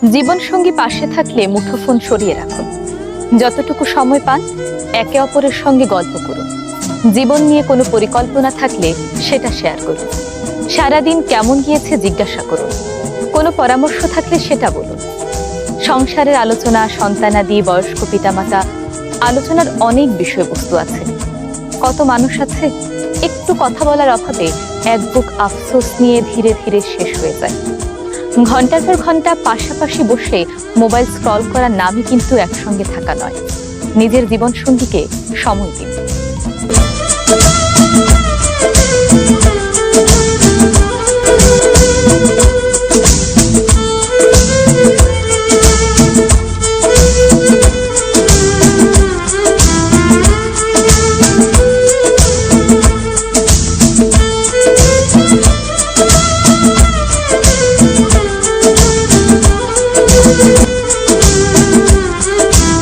জীবনসঙ্গী পাশে থাকলে মুঠোফোন সরিয়ে রাখুন। যতটুকু সময় পান একে অপরের সঙ্গে গল্প করুন। জীবন নিয়ে কোনো পরিকল্পনা থাকলে সেটা শেয়ার করুন। সারাদিন কেমন গিয়েছে জিজ্ঞাসা করুন। কোনো পরামর্শ থাকলে সেটা বলুন। সংসারের আলোচনা, সন্তানাদি, বয়স্ক পিতামাতা, আলোচনার অনেক বিষয়বস্তু আছে। কত মানুষ আছে একটু কথা বলার অভাবে এক বুক আফসোস নিয়ে ধীরে ধীরে শেষ হয়ে যায়। ঘন্টার পর ঘন্টা পাশাপাশি বসে মোবাইল স্ক্রল করার নামই কিন্তু একসঙ্গে থাকা নয়। নিজের জীবন সঙ্গীকে সময় দিন।